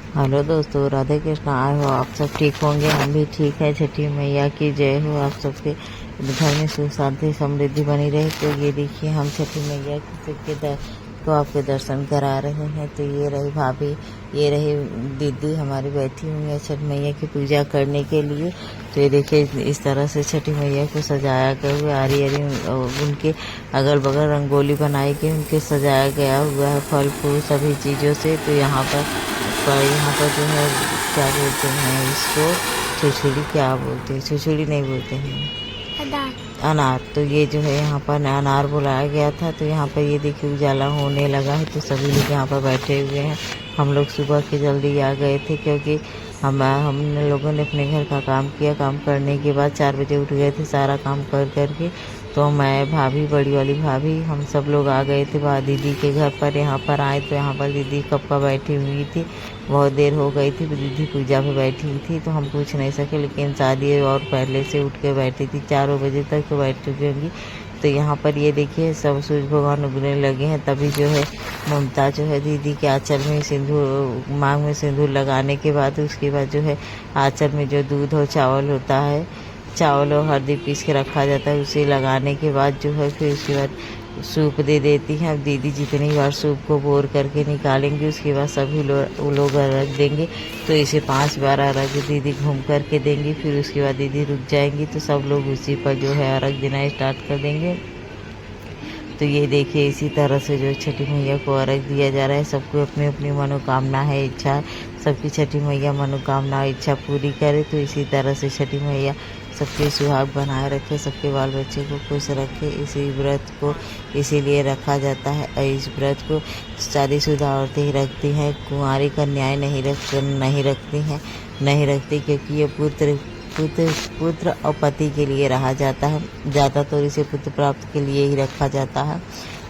Hello दोस्तों, राधे कृष्ण। आए हो आप सब ठीक होंगे, हम भी ठीक है। छठी मैया की जय हो। आप सबके घर में सुख शांति समृद्धि बनी रहे। तो ये देखिए, हम छठी मैया को आपके दर्शन करा रहे हैं। तो ये रही भाभी, ये रही दीदी हमारी बैठी हुई है छठ मैया की पूजा करने के लिए। तो ये देखिए, इस तरह से छठी मैया को सजाया गया हुआ, आरी आरी उनके अगल बगल रंगोली बनाई गई, उनके सजाया गया हुआ है फल फूल सभी चीज़ों से। तो यहाँ पर जो है, क्या बोलते हैं इसको, छुछुड़ी क्या बोलते हैं, छुछुड़ी नहीं बोलते हैं, अनार। तो ये जो है यहाँ पर अनार बुलाया गया था। तो यहाँ पर ये देखिए उजाला होने लगा है। तो सभी लोग यहाँ पर बैठे हुए हैं। हम लोग सुबह के जल्दी आ गए थे, क्योंकि हम लोगों ने अपने घर का काम किया। काम करने के बाद 4 बजे उठ गए थे सारा काम कर करके। तो मैं, भाभी, बड़ी वाली भाभी, हम सब लोग आ गए थे दीदी के घर पर। यहाँ पर आए तो यहाँ पर दीदी कब का बैठी हुई थी, बहुत देर हो गई थी। दीदी पूजा पे बैठी हुई थी, तो हम पूछ नहीं सके, लेकिन शादी और पहले से उठ के बैठी थी, 4 बजे तक तो बैठ चुकी होंगी। तो यहाँ पर ये देखिए, सब सूरज भगवान उगने लगे हैं। तभी जो है ममता जो है दीदी के आंचल में सिंदूर, मांग में सिंदूर लगाने के बाद उसके बाद जो है आंचल में जो दूध और चावल होता है, चावल और हल्दी पीस के रखा जाता है, उसे लगाने के बाद जो है फिर उसके बाद सूप दे देती हैं। अब दीदी जितनी बार सूप को बोर करके निकालेंगे, उसके बाद सभी लोग अर्घ देंगे। तो इसे 5 बार अर्घ दीदी घूम करके देंगी। फिर उसके बाद दीदी रुक जाएंगी, तो सब लोग उसी पर जो है अर्घ देना स्टार्ट कर देंगे। तो ये देखिए, इसी तरह से जो छठी मैया को अर्घ दिया जा रहा है। सबको अपनी अपनी मनोकामना है, इच्छा, सबकी छठी मैया मनोकामना इच्छा पूरी करे। तो इसी तरह से छठी मैया सबके सुहाग बनाए रखे, सबके बाल बच्चे को खुश रखे। इसी व्रत को इसीलिए रखा जाता है। इस व्रत को शादीशुदा औरतें ही रखती हैं, कुंवारी कन्याएं नहीं रखती, क्योंकि ये पुत्र और पति के लिए रहा जाता है। ज़्यादातर इसे पुत्र प्राप्त के लिए ही रखा जाता है।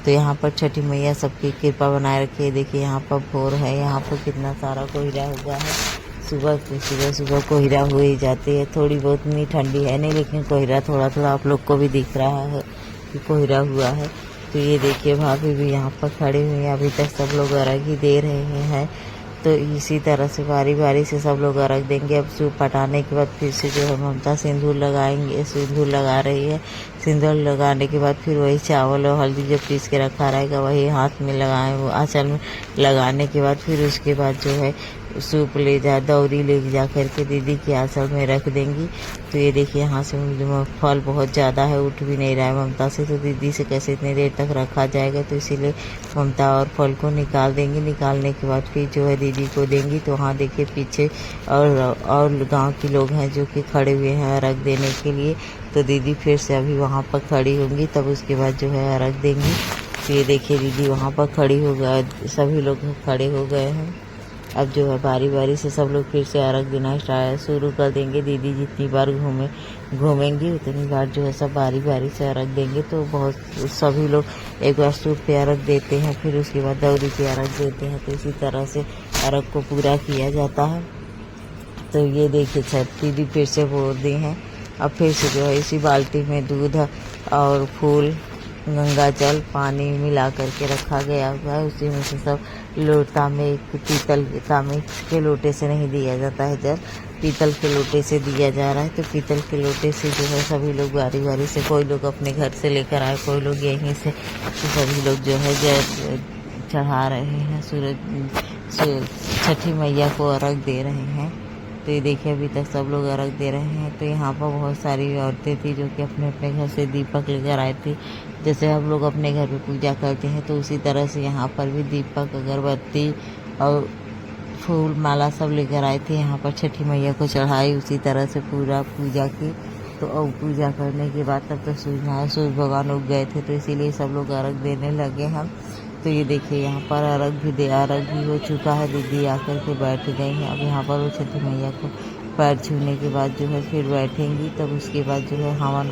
तो यहाँ पर छठी मैया सबकी कृपा बनाए रखे। देखिए यहाँ पर भोर है, यहाँ पर कितना सारा कोहरा हुआ है। सुबह कोहरा हो ही जाती है। थोड़ी बहुत नहीं, ठंडी है नहीं, लेकिन कोहरा थोड़ा थोड़ा आप लोग को भी दिख रहा है कि कोहरा हुआ है। तो ये देखिए, भाभी भी यहाँ पर खड़ी हुई है। अभी तक सब लोग अर्घ ही दे रहे हैं। तो इसी तरह से बारी बारी से सब लोग अर्घ देंगे। अब सूप हटाने के बाद फिर से जो है ममता सिंदूर लगा रही है। सिंदूर लगाने के बाद फिर वही चावल और हल्दी जो पीस के रखा रहेगा वही हाथ में लगाए, वो आंचल में लगाने के बाद फिर उसके बाद जो है सूप दौरी ले जा करके दीदी के आंचल में रख देंगी। तो ये देखिए, यहाँ से फल बहुत ज़्यादा है, उठ भी नहीं रहा है ममता से। तो दीदी से कैसे इतनी देर तक रखा जाएगा, तो इसीलिए ममता और फल को निकाल देंगी। निकालने के बाद फिर जो है दीदी को देंगी। तो वहाँ देखिए पीछे और गांव के लोग हैं जो कि खड़े हुए हैं अर्घ देने के लिए। तो दीदी फिर से अभी वहाँ पर खड़ी होंगी, तब उसके बाद जो है अर्घ देंगी। तो ये देखिए, दीदी वहाँ पर खड़ी हो गए, सभी लोग खड़े हो गए हैं। अब जो है बारी बारी से सब लोग फिर से अर्घ देना शुरू कर देंगे। दीदी जितनी बार घूमेंगी उतनी बार जो है सब बारी बारी से अर्घ देंगे। तो सभी लोग एक बार सूप पे अर्घ देते हैं, फिर उसके बाद दौरी पे अर्घ देते हैं। तो इसी तरह से अर्घ को पूरा किया जाता है। तो ये देखिए, छठ दीदी फिर से बोल दी हैं। अब फिर से जो है इसी बाल्टी में दूध और फूल, गंगा जल, पानी मिला करके रखा गया हुआ है। उसी में से सब लोटा में, एक पीतल तांबे के लोटे से नहीं दिया जाता है जल, पीतल के लोटे से दिया जा रहा है। तो पीतल के लोटे से जो है सभी लोग बारी बारी से, कोई लोग अपने घर से लेकर आए, कोई लोग यहीं से, तो सभी लोग जो है चढ़ा रहे हैं, छठी मैया को अर्घ दे रहे हैं। तो ये देखिए, अभी तक सब लोग अर्घ दे रहे हैं। तो यहाँ पर बहुत सारी औरतें थी जो कि अपने अपने घर से दीपक लेकर आई थी। जैसे हम लोग अपने घर पे पूजा करते हैं, तो उसी तरह से यहाँ पर भी दीपक, अगरबत्ती और फूल माला सब लेकर आए थे। यहाँ पर छठी मैया को चढ़ाई, उसी तरह से पूरा पूजा की। तो अब पूजा करने के बाद तब तक सूर्य भगवान उग गए थे, तो इसीलिए सब लोग अर्घ देने लगे हैं। तो ये देखिए, यहाँ पर अर्घ भी हो चुका है। दीदी आकर के बैठ गई हैं। अब यहाँ पर वो छठी मैया को पैर छूने के बाद जो है फिर बैठेंगी। तब उसके बाद जो है हवन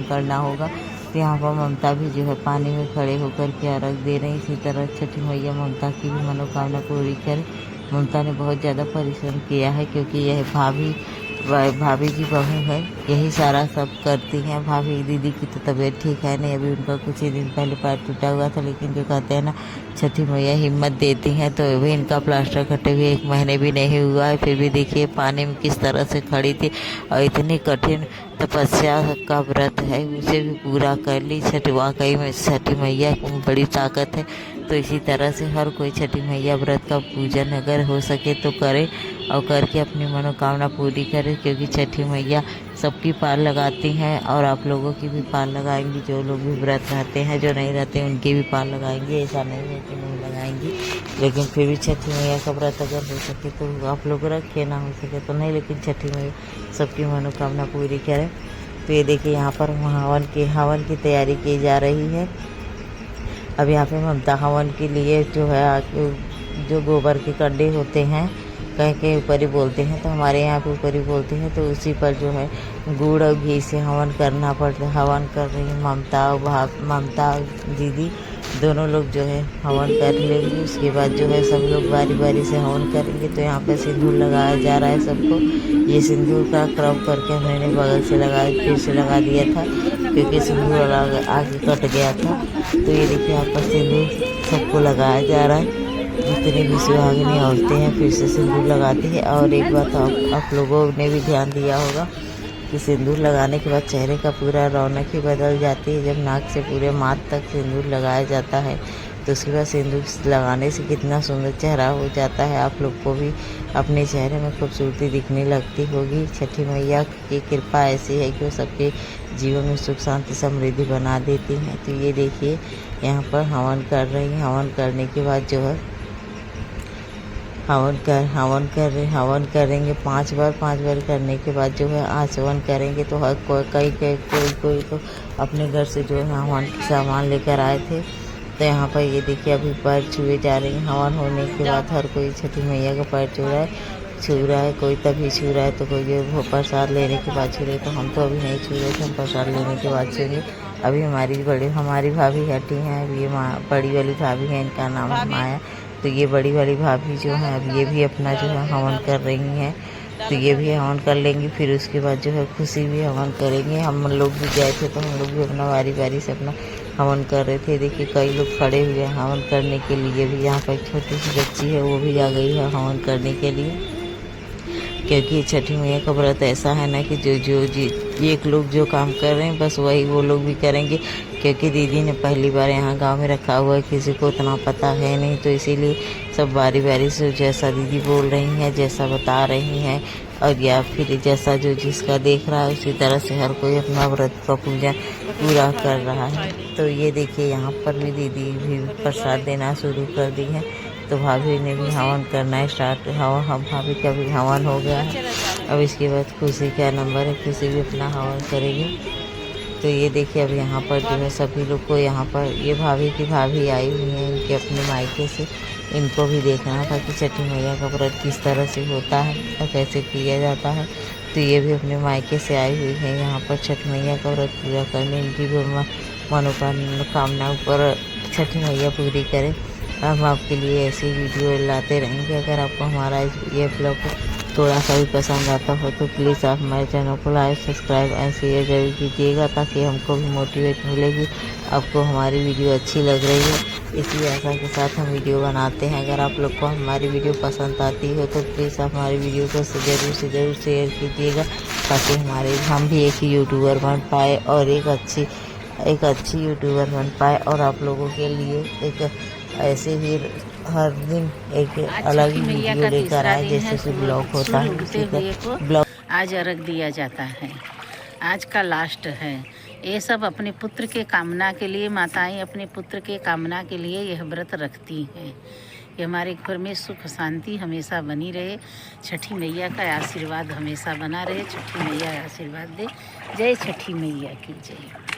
करना होगा। तो यहाँ पर ममता भी जो है पानी में खड़े होकर के अर्घ दे रही। इसी तरह छठी मैया ममता की भी मनोकामना पूरी करे। ममता ने बहुत ज़्यादा परिश्रम किया है, क्योंकि यह भाभी भाभी की बहू है, यही सारा सब करती हैं। भाभी दीदी की तो तबीयत ठीक है नहीं, अभी उनका कुछ ही दिन पहले पैर टूटा हुआ था, लेकिन जो कहते हैं ना छठी मैया हिम्मत देती हैं, तो अभी इनका प्लास्टर कटे हुए 1 महीने भी नहीं हुआ है, फिर भी देखिए पानी में किस तरह से खड़ी थी और इतनी कठिन तपस्या का व्रत है उसे भी पूरा कर ली। छठ वाकई में छठी मैया की बड़ी ताकत है। तो इसी तरह से हर कोई छठी मैया व्रत का पूजन अगर हो सके तो करे और करके अपनी मनोकामना पूरी करे, क्योंकि छठी मैया सबकी पार लगाती हैं और आप लोगों की भी पार लगाएंगी। जो लोग भी व्रत रहते हैं, जो नहीं रहते उनकी भी पार लगाएंगी, ऐसा नहीं है कि नहीं लगाएंगी। लेकिन फिर भी छठी मैया का व्रत अगर हो सके तो आप लोग रखें, ना हो सके तो नहीं, लेकिन छठी मैया सबकी मनोकामना पूरी करें। तो ये देखिए यहाँ पर हवन की तैयारी की जा रही है। अब यहाँ पे ममता हवन के लिए जो है जो गोबर के कंडे होते हैं, कहीं कहीं ऊपर ही बोलते हैं, तो हमारे यहाँ पे ऊपर ही बोलते हैं, तो उसी पर जो है गुड़ और घी से हवन करना पड़ता है। हवन कर रही है ममता दीदी, दोनों लोग जो है हवन कर लेंगे। उसके बाद जो है सब लोग बारी बारी से हवन करेंगे। तो यहाँ पे सिंदूर लगाया जा रहा है सबको। ये सिंदूर का क्रम करके मैंने बगल से लगाया, फिर से लगा दिया था क्योंकि सिंदूर आगे कट गया था। तो ये देखिए यहाँ पर सिंदूर सबको लगाया जा रहा है। जितनी भी सुहागिनी औरतें हैं फिर से सिंदूर लगाती है। और एक बात आप लोगों ने भी ध्यान दिया होगा कि सिंदूर लगाने के बाद चेहरे का पूरा रौनक ही बदल जाती है। जब नाक से पूरे माथ तक सिंदूर लगाया जाता है तो उसके बाद सिंदूर लगाने से कितना सुंदर चेहरा हो जाता है। आप लोग को भी अपने चेहरे में खूबसूरती दिखने लगती होगी। छठी मैया की कृपा ऐसी है कि वो सबके जीवन में सुख शांति समृद्धि बना देती हैं। तो ये देखिए यहाँ पर हवन कर रही हैं। हवन करने के बाद जो है हवन करेंगे 5 बार करने के बाद जो है आचमन करेंगे। तो हर कोई तो अपने घर से जो है हवन सामान लेकर आए थे। तो यहाँ पर ये देखिए अभी पैर छुए जा रहे हैं। हवन होने के बाद हर कोई छठी मैया का पैर छू रहा है। कोई तभी छू रहा है तो कोई जो प्रसाद लेने के बाद छू रहे। तो हम तो अभी नहीं छू रहे थे, हम प्रसाद लेने के बाद छूएंगे। अभी हमारी भाभी हटी हैं। अभी ये बड़ी वाली भाभी है, इनका नाम है माया। तो ये बड़ी वाली भाभी जो है अब ये भी अपना जो है हवन कर रही हैं। तो ये भी हवन कर लेंगी। फिर उसके बाद जो है खुशी भी हवन करेंगे। हम लोग भी गए थे तो हम लोग भी अपना बारी से अपना हवन कर रहे थे। देखिए कई लोग खड़े हुए हैं हवन करने के लिए भी। यहाँ पर एक छोटी सी बच्ची है, वो भी आ गई है हवन करने के लिए, क्योंकि छठी मैया का व्रत ऐसा है ना कि एक लोग जो काम कर रहे हैं बस वही वो लोग भी करेंगे। क्योंकि दीदी ने पहली बार यहाँ गांव में रखा हुआ है, किसी को उतना पता है नहीं, तो इसीलिए सब बारी से जैसा दीदी बोल रही हैं, जैसा बता रही हैं और या फिर जैसा जो जिसका देख रहा है उसी तरह से हर कोई अपना व्रत का पूजा पूरा कर रहा है। तो ये देखिए यहाँ पर भी दीदी भी प्रसाद देना शुरू कर दी है। तो भाभी ने भी हवन करना स्टार्ट, भाभी का भी हवन हो गया है। अब इसके बाद खुशी का नंबर है, खुशी भी अपना हवन करेगी। तो ये देखिए अब यहाँ पर जो है सभी लोग को यहाँ पर ये भाभी की भाभी आई हुई हैं इनके अपने मायके से। इनको भी देखना था कि छठी मैया का व्रत किस तरह से होता है और कैसे किया जाता है। तो ये भी अपने मायके से आई हुई है यहाँ पर छठ मैया का व्रत पूरा करने। इनकी भी मनोकामना पर छठी मैया पूरी करें। हम आपके लिए ऐसी वीडियो लाते रहेंगे। अगर आपको हमारा ये ब्लॉग थोड़ा सा भी पसंद आता हो तो प्लीज़ आप हमारे चैनल को लाइक, सब्सक्राइब एंड शेयर जरूर कीजिएगा, ताकि हमको भी मोटिवेट मिलेगी। आपको हमारी वीडियो अच्छी लग रही है, इसी आशा के साथ हम वीडियो बनाते हैं। अगर आप लोग को हमारी वीडियो पसंद आती हो तो प्लीज़ आप हमारी वीडियो को ज़रूर शेयर कीजिएगा, ताकि हम भी एक यूट्यूबर बन पाए और एक अच्छी यूट्यूबर बन पाए और आप लोगों के लिए एक ऐसे ही हर दिन एक अलग ही वीडियो लेकर आए, जैसे ब्लॉग होता है ब्लॉग। आज अर्घ दिया जाता है, आज का लास्ट है। ये सब अपने पुत्र के कामना के लिए, माताएं अपने पुत्र के कामना के लिए यह व्रत रखती हैं कि हमारे घर में सुख शांति हमेशा बनी रहे। छठी मैया का आशीर्वाद हमेशा बना रहे। छठी मैया आशीर्वाद दे। जय छठी मैया की जय।